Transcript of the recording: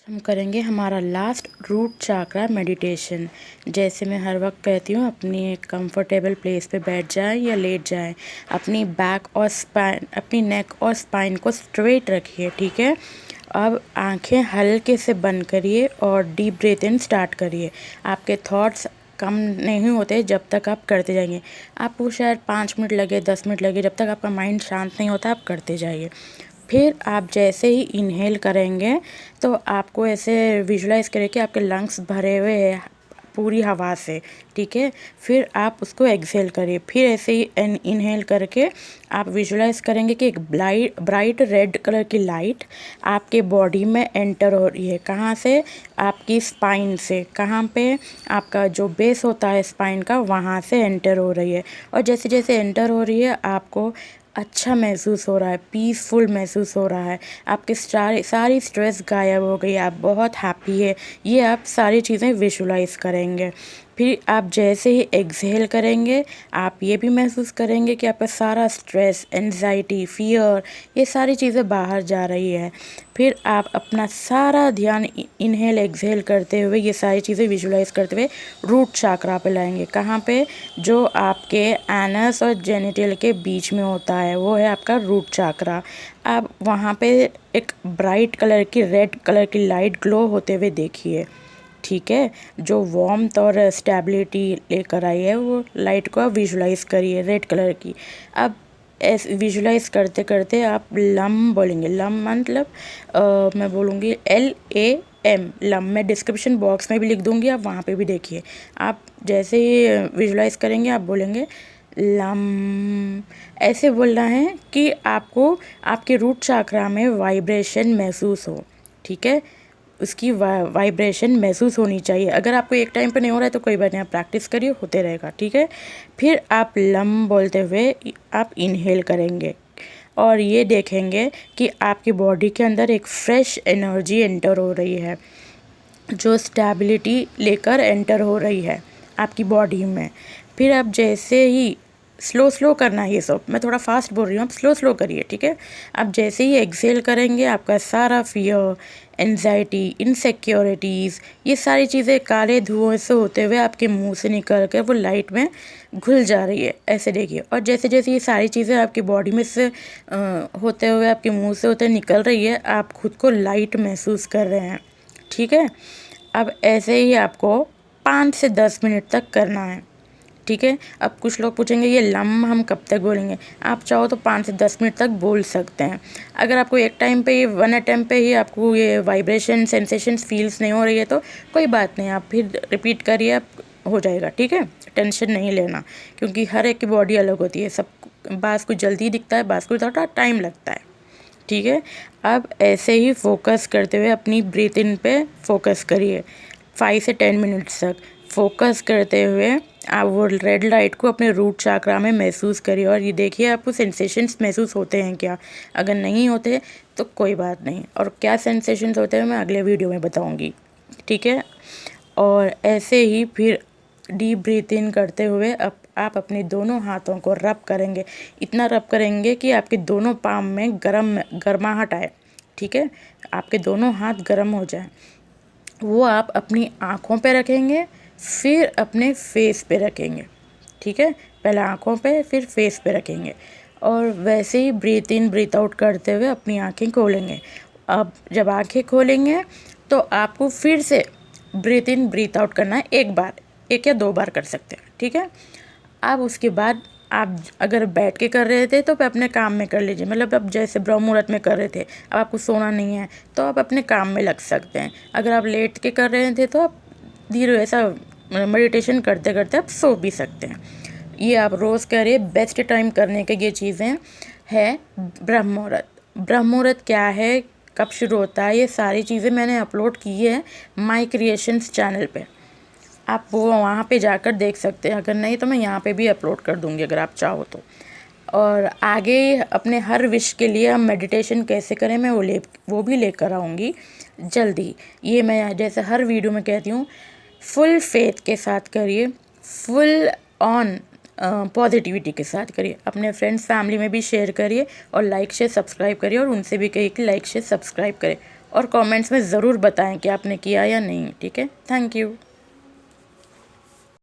हम करेंगे हमारा लास्ट रूट चाक्रा मेडिटेशन। जैसे मैं हर वक्त कहती हूँ, अपनी एक कंफर्टेबल प्लेस पे बैठ जाएं या लेट जाएं। अपनी बैक और स्पाइन, अपनी नेक और स्पाइन को स्ट्रेट रखिए। ठीक है। अब आंखें हल्के से बंद करिए और डीप ब्रीथ इन स्टार्ट करिए। आपके थॉट्स कम नहीं होते जब तक आप करते जाएंगे। आपको शायद 5 मिनट लगे, 10 मिनट लगे, जब तक आपका माइंड शांत नहीं होता आप करते जाइए। फिर आप जैसे ही इनहेल करेंगे तो आपको ऐसे विजुलाइज करें कि आपके लंग्स भरे हुए हैं पूरी हवा से। ठीक है। फिर आप उसको एक्सहेल करिए। फिर ऐसे ही इनहेल करके आप विजुलाइज करेंगे कि एक ब्राइट रेड कलर की लाइट आपके बॉडी में एंटर हो रही है। कहाँ से? आपकी स्पाइन से। कहाँ पे? आपका जो बेस होता है स्पाइन का, वहाँ से एंटर हो रही है। और जैसे जैसे एंटर हो रही है आपको अच्छा महसूस हो रहा है, पीसफुल महसूस हो रहा है। आपकी सारी स्ट्रेस गायब हो गई, आप बहुत हैप्पी है। ये आप सारी चीज़ें विजुलाइज करेंगे। फिर आप जैसे ही एक्सहेल करेंगे आप ये भी महसूस करेंगे कि आपका सारा स्ट्रेस, एंजाइटी, फियर, ये सारी चीज़ें बाहर जा रही है। फिर आप अपना सारा ध्यान इनहेल एक्सहेल करते हुए, ये सारी चीज़ें विजुलाइज करते हुए रूट चाक्रा पे लाएंगे। कहाँ पे? जो आपके एनस और जेनिटल के बीच में होता है, वो है आपका रूट चाक्रा। आप वहाँ पे एक ब्राइट कलर की, रेड कलर की लाइट ग्लो होते हुए देखिए। ठीक है। जो वार्मथ और स्टेबिलिटी लेकर आई है, वो लाइट को आप विजुलाइज करिए, रेड कलर की। अब ऐसे विजुलाइज करते करते आप लम बोलेंगे। लम मतलब मैं बोलूँगी LAM, लम। मैं डिस्क्रिप्शन बॉक्स में भी लिख दूँगी, आप वहाँ पे भी देखिए। आप जैसे ही विजुलाइज करेंगे आप बोलेंगे लम। ऐसे बोलना है कि आपको आपके रूट चाक्रा में वाइब्रेशन महसूस हो। ठीक है। उसकी वाइब्रेशन महसूस होनी चाहिए। अगर आपको एक टाइम पे नहीं हो रहा है तो कोई बात नहीं, आप प्रैक्टिस करिए, होते रहेगा। ठीक है। फिर आप लम बोलते हुए आप इनहेल करेंगे और ये देखेंगे कि आपकी बॉडी के अंदर एक फ्रेश एनर्जी एंटर हो रही है, जो स्टेबिलिटी लेकर एंटर हो रही है आपकी बॉडी में। फिर आप जैसे ही स्लो स्लो करना है, ये सब मैं थोड़ा फास्ट बोल रही हूँ, आप स्लो स्लो करिए। ठीक है। आप जैसे ही एक्सहेल करेंगे आपका सारा फियर, एंजाइटी, इनसिक्योरिटीज़, ये सारी चीज़ें काले धुएं से होते हुए आपके मुंह से निकल कर वो लाइट में घुल जा रही है। ऐसे देखिए। और जैसे जैसे ये सारी चीज़ें आपकी बॉडी में से होते हुए, आपके मुंह से होते निकल रही है, आप खुद को लाइट महसूस कर रहे हैं। ठीक है। अब ऐसे ही आपको 5 से 10 मिनट तक करना है। ठीक है। अब कुछ लोग पूछेंगे ये लम हम कब तक बोलेंगे? आप चाहो तो 5 से 10 मिनट तक बोल सकते हैं। अगर आपको एक टाइम पे ही, वन अटैम्प्ट पे ही आपको ये वाइब्रेशन सेंसेशंस फील्स नहीं हो रही है तो कोई बात नहीं, आप फिर रिपीट करिए, आप हो जाएगा। ठीक है। टेंशन नहीं लेना, क्योंकि हर एक की बॉडी अलग होती है। सब बास कुछ जल्दी दिखता है, बास को थोड़ा टाइम लगता है। ठीक है। अब ऐसे ही फोकस करते हुए अपनी ब्रीथ इन पे फोकस करिए 5 से 10 मिनट्स तक। फोकस करते हुए आप वो रेड लाइट को अपने रूट चाक्रा में महसूस करिए और ये देखिए आपको सेंसेशंस महसूस होते हैं क्या। अगर नहीं होते तो कोई बात नहीं, और क्या सेंसेशंस होते हैं मैं अगले वीडियो में बताऊंगी। ठीक है। और ऐसे ही फिर डीप ब्रीथ इन करते हुए आप अपने दोनों हाथों को रब करेंगे। इतना रब करेंगे कि आपके दोनों पाम में गर्माहट आए। ठीक है। आपके दोनों हाथ गर्म हो जाए। वो आप अपनी आँखों पे रखेंगे, फिर अपने फेस पे रखेंगे। ठीक है। पहले आँखों पे, फिर फेस पे रखेंगे और वैसे ही ब्रीथ इन ब्रीथ आउट करते हुए अपनी आँखें खोलेंगे। अब जब आँखें खोलेंगे तो आपको फिर से ब्रीथ इन ब्रीथ आउट करना है। एक बार, 1 या 2 बार कर सकते हैं। ठीक है। अब उसके बाद आप अगर बैठ के कर रहे थे तो अपने काम में कर लीजिए। मतलब अब जैसे ब्रह्म मुहूर्त में कर रहे थे, अब आपको सोना नहीं है तो आप अपने काम में लग सकते हैं। अगर आप लेट के कर रहे थे तो आप धीरे ऐसा मेडिटेशन करते करते आप सो भी सकते हैं। ये आप रोज़ करिए। बेस्ट टाइम करने के ये चीज़ें हैं। ब्रह्म मुहूर्त, ब्रह्म मुहूर्त क्या है, कब शुरू होता है, ये सारी चीज़ें मैंने अपलोड की है माई क्रिएशंस चैनल पे। आप वो वहाँ पे जाकर देख सकते हैं। अगर नहीं तो मैं यहाँ पे भी अपलोड कर दूँगी अगर आप चाहो तो। और आगे अपने हर विश के लिए हम मेडिटेशन कैसे करें मैं वो भी लेकर आऊँगी जल्दी। ये मैं जैसे हर वीडियो में कहती हूँ, फुल फेथ के साथ करिए, फुल ऑन पॉजिटिविटी के साथ करिए। अपने फ्रेंड्स फैमिली में भी शेयर करिए और लाइक शेयर सब्सक्राइब करिए और उनसे भी कहिए कि लाइक शेयर सब्सक्राइब करें। और कमेंट्स में ज़रूर बताएं कि आपने किया या नहीं। ठीक है, थैंक यू।